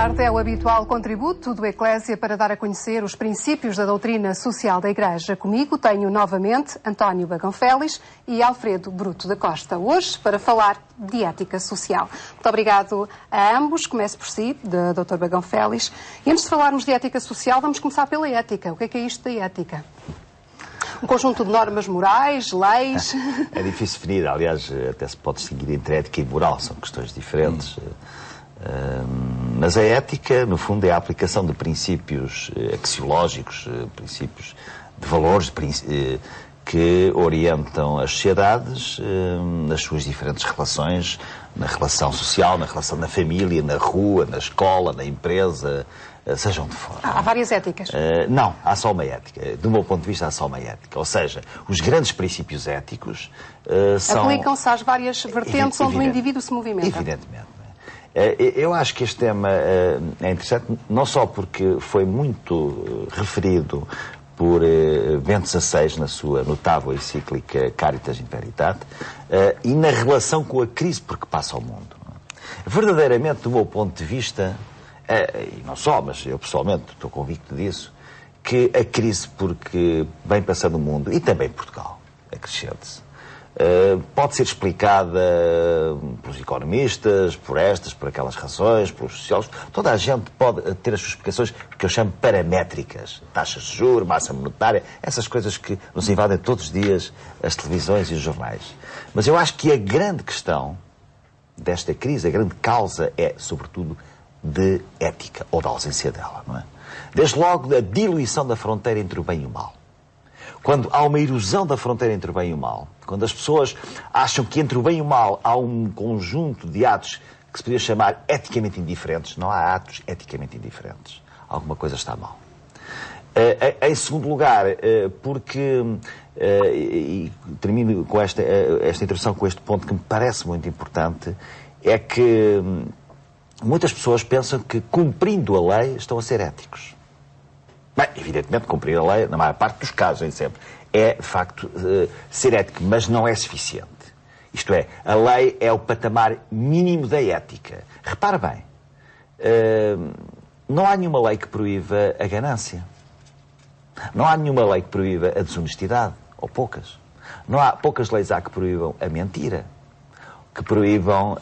tarde é o habitual contributo do Eclésia para dar a conhecer os princípios da doutrina social da Igreja. Comigo tenho novamente António Bagão Félix e Alfredo Bruto da Costa, hoje para falar de ética social. Muito obrigado a ambos. Começo por si, Dr. Bagão Félix. E antes de falarmos de ética social, vamos começar pela ética. O que é isto da ética? Um conjunto de normas morais, leis... É difícil definir, aliás, até se pode distinguir entre ética e moral, são questões diferentes. Mas a ética, no fundo, é a aplicação de princípios axiológicos, princípios de valores que orientam as sociedades nas suas diferentes relações, na relação social, na relação na família, na rua, na escola, na empresa, seja onde for. Há várias éticas? Não, há só uma ética. Do meu ponto de vista, há só uma ética. Ou seja, os grandes princípios éticos são... Aplicam-se às várias vertentes onde o indivíduo se movimenta. Evidentemente. Eu acho que este tema é interessante, não só porque foi muito referido por Bento XVI na sua notável encíclica Caritas in Veritate, e na relação com a crise por que passa ao mundo. Verdadeiramente, do meu ponto de vista, e não só, mas eu pessoalmente estou convicto disso, que a crise por que vem passando o mundo, e também Portugal, acrescente-se, pode ser explicada pelos economistas, por estas, por aquelas razões, pelos sociólogos. Toda a gente pode ter as suas explicações que eu chamo paramétricas. Taxas de juros, massa monetária, essas coisas que nos invadem todos os dias as televisões e os jornais. Mas eu acho que a grande questão desta crise, a grande causa é, sobretudo, de ética, ou da ausência dela, não é? Desde logo, a diluição da fronteira entre o bem e o mal. Quando há uma erosão da fronteira entre o bem e o mal, quando as pessoas acham que entre o bem e o mal há um conjunto de atos que se podia chamar eticamente indiferentes, não há atos eticamente indiferentes. Alguma coisa está mal. Em segundo lugar, porque, e termino com esta introdução com este ponto que me parece muito importante, é que muitas pessoas pensam que, cumprindo a lei, estão a ser éticos. Bem, evidentemente, cumprir a lei, na maior parte dos casos, nem sempre, é, de facto, ser ético, mas não é suficiente. Isto é, a lei é o patamar mínimo da ética. Repara bem, não há nenhuma lei que proíba a ganância. Não há nenhuma lei que proíba a desonestidade, ou poucas. Poucas leis há que proíbam a mentira, que proíbam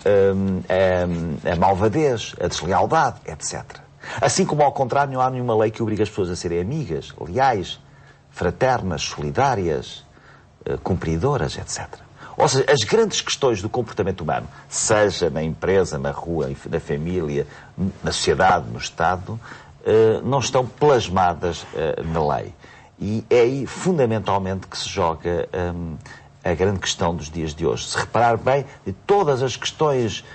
a malvadez, a deslealdade, etc. Assim como, ao contrário, não há nenhuma lei que obrigue as pessoas a serem amigas, leais, fraternas, solidárias, cumpridoras, etc. Ou seja, as grandes questões do comportamento humano, seja na empresa, na rua, na família, na sociedade, no Estado, não estão plasmadas na lei. E é aí, fundamentalmente, que se joga a grande questão dos dias de hoje. Se reparar bem, de todas as questões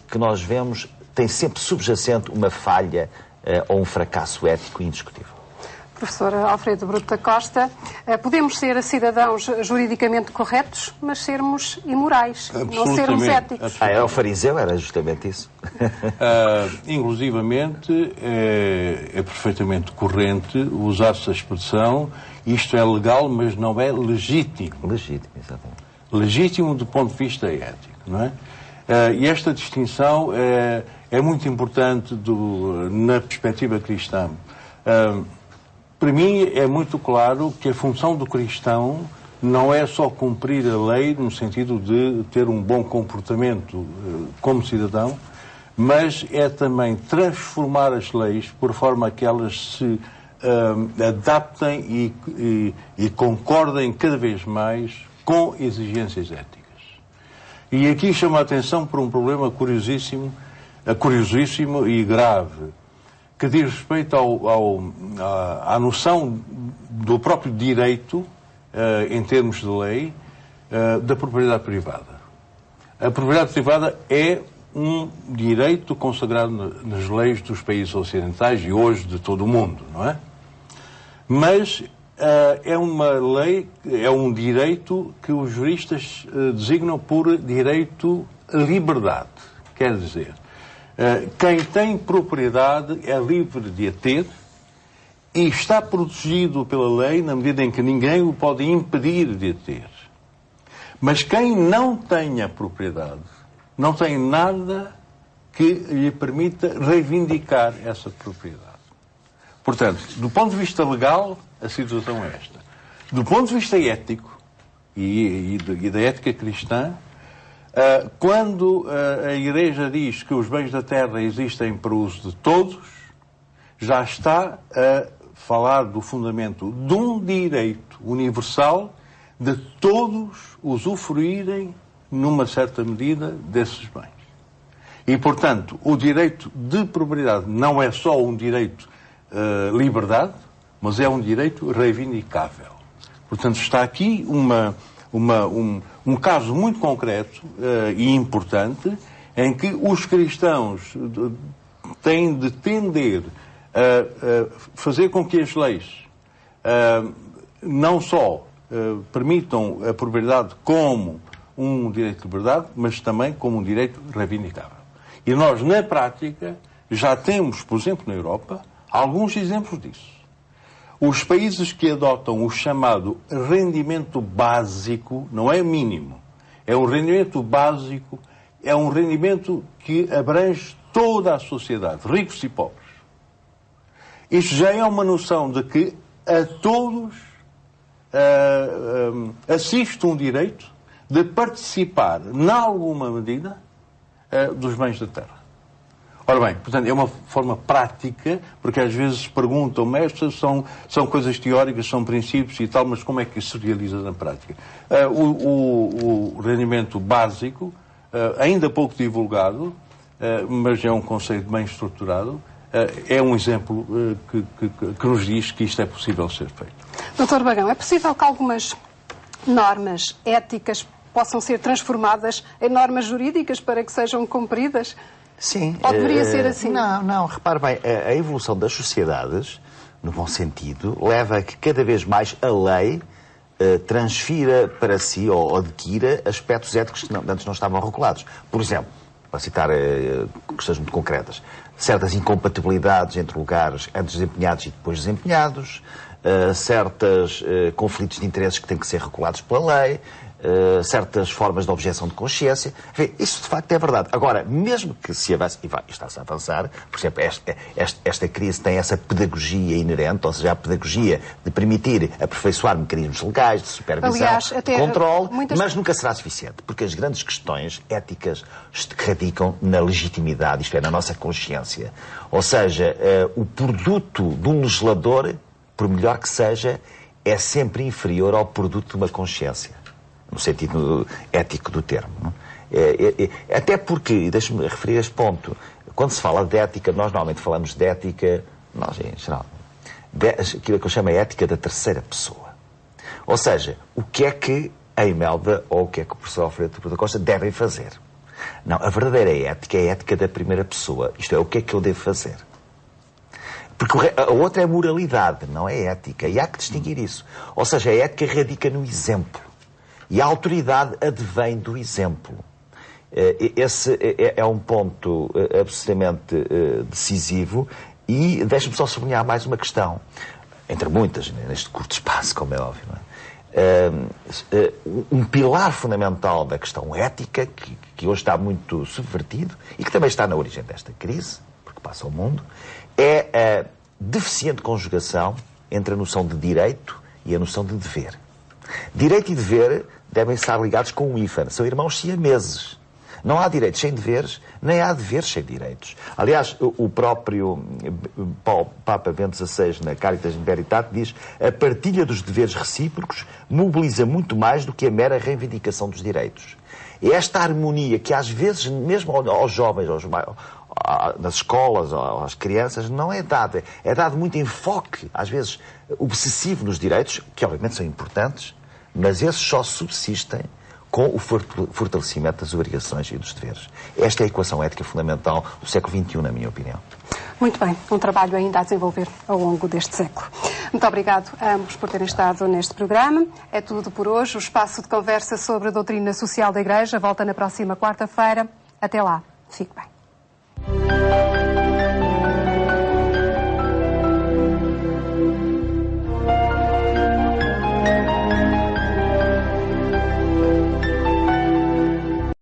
que nós vemos, tem sempre subjacente uma falha ou um fracasso ético indiscutível. Professor Alfredo Bruto da Costa, podemos ser cidadãos juridicamente corretos, mas sermos imorais, não sermos éticos. O fariseu era justamente isso. Inclusivamente, é perfeitamente corrente usar-se a expressão isto é legal, mas não é legítimo. Legítimo, exatamente. Legítimo do ponto de vista ético, não é? E esta distinção é muito importante na perspectiva cristã. Para mim é muito claro que a função do cristão não é só cumprir a lei no sentido de ter um bom comportamento como cidadão, mas é também transformar as leis por forma a que elas se adaptem e concordem cada vez mais com exigências éticas. E aqui chamo a atenção por um problema curiosíssimo e grave, que diz respeito à noção do próprio direito, em termos de lei, da propriedade privada. A propriedade privada é um direito consagrado nas leis dos países ocidentais e hoje de todo o mundo, não é? Mas é uma lei, é um direito que os juristas designam por direito à liberdade. Quer dizer, quem tem propriedade é livre de a ter e está protegido pela lei na medida em que ninguém o pode impedir de a ter. Mas quem não tem a propriedade não tem nada que lhe permita reivindicar essa propriedade. Portanto, do ponto de vista legal, a situação é esta. Do ponto de vista ético e da ética cristã, quando a Igreja diz que os bens da terra existem para o uso de todos, já está a falar do fundamento de um direito universal de todos usufruírem, numa certa medida, desses bens. E, portanto, o direito de propriedade não é só um direito liberdade, mas é um direito reivindicável. Portanto, está aqui um caso muito concreto e importante em que os cristãos têm de tender a fazer com que as leis não só permitam a propriedade como um direito de liberdade, mas também como um direito reivindicável. E nós, na prática, já temos, por exemplo, na Europa, alguns exemplos disso. Os países que adotam o chamado rendimento básico, não é mínimo, é o rendimento básico, é um rendimento que abrange toda a sociedade, ricos e pobres. Isto já é uma noção de que a todos assiste um direito de participar, em alguma medida, dos bens da terra. Ora bem, portanto, é uma forma prática, porque às vezes perguntam-me, estas são coisas teóricas, são princípios e tal, mas como é que isso se realiza na prática? O rendimento básico, ainda pouco divulgado, mas é um conceito bem estruturado, é um exemplo que nos diz que isto é possível ser feito. Dr. Bagão, é possível que algumas normas éticas possam ser transformadas em normas jurídicas para que sejam cumpridas? Sim. Ou deveria ser assim? Não, repare bem, a evolução das sociedades, no bom sentido, leva a que cada vez mais a lei transfira para si ou adquira aspectos éticos que antes não estavam regulados. Por exemplo, para citar questões muito concretas, certas incompatibilidades entre lugares antes desempenhados e depois desempenhados, certos conflitos de interesses que têm que ser regulados pela lei, certas formas de objeção de consciência. Enfim, isso de facto é verdade. Agora, mesmo que se avance, e está-se a avançar, por exemplo, esta crise tem essa pedagogia inerente, ou seja, a pedagogia de permitir aperfeiçoar mecanismos legais, de supervisão, aliás, de controle, mas nunca será suficiente, porque as grandes questões éticas radicam na legitimidade, isto é, na nossa consciência. Ou seja, o produto de um legislador, por melhor que seja, é sempre inferior ao produto de uma consciência, no sentido ético do termo. Até porque, e deixe-me referir este ponto, quando se fala de ética, nós normalmente falamos de ética, nós em geral, aquilo que eu chamo de ética da terceira pessoa. Ou seja, o que é que a Imelda ou o que é que o professor Alfredo da Costa devem fazer. Não, a verdadeira ética é a ética da primeira pessoa. Isto é, o que é que eu devo fazer. Porque a outra é moralidade, não é ética. E há que distinguir isso. Ou seja, a ética radica no exemplo. E a autoridade advém do exemplo. Esse é um ponto absolutamente decisivo. E deixe-me só sublinhar mais uma questão, entre muitas, neste curto espaço, como é óbvio. Não é? Um pilar fundamental da questão ética, que hoje está muito subvertido e que também está na origem desta crise, porque passa ao mundo, é a deficiente conjugação entre a noção de direito e a noção de dever. Direito e dever devem estar ligados com um hífen. São irmãos siameses. Não há direitos sem deveres, nem há deveres sem direitos. Aliás, o próprio Papa Bento XVI, na Caritas in Veritate, diz: a partilha dos deveres recíprocos mobiliza muito mais do que a mera reivindicação dos direitos. É esta harmonia que, às vezes, mesmo aos jovens, nas escolas, às crianças, não é dada. É dado muito enfoque, às vezes, obsessivo nos direitos, que obviamente são importantes, mas esses só subsistem com o fortalecimento das obrigações e dos deveres. Esta é a equação ética fundamental do século XXI, na minha opinião. Muito bem, um trabalho ainda a desenvolver ao longo deste século. Muito obrigado a ambos por terem estado neste programa. É tudo por hoje. O espaço de conversa sobre a doutrina social da Igreja volta na próxima quarta-feira. Até lá. Fique bem.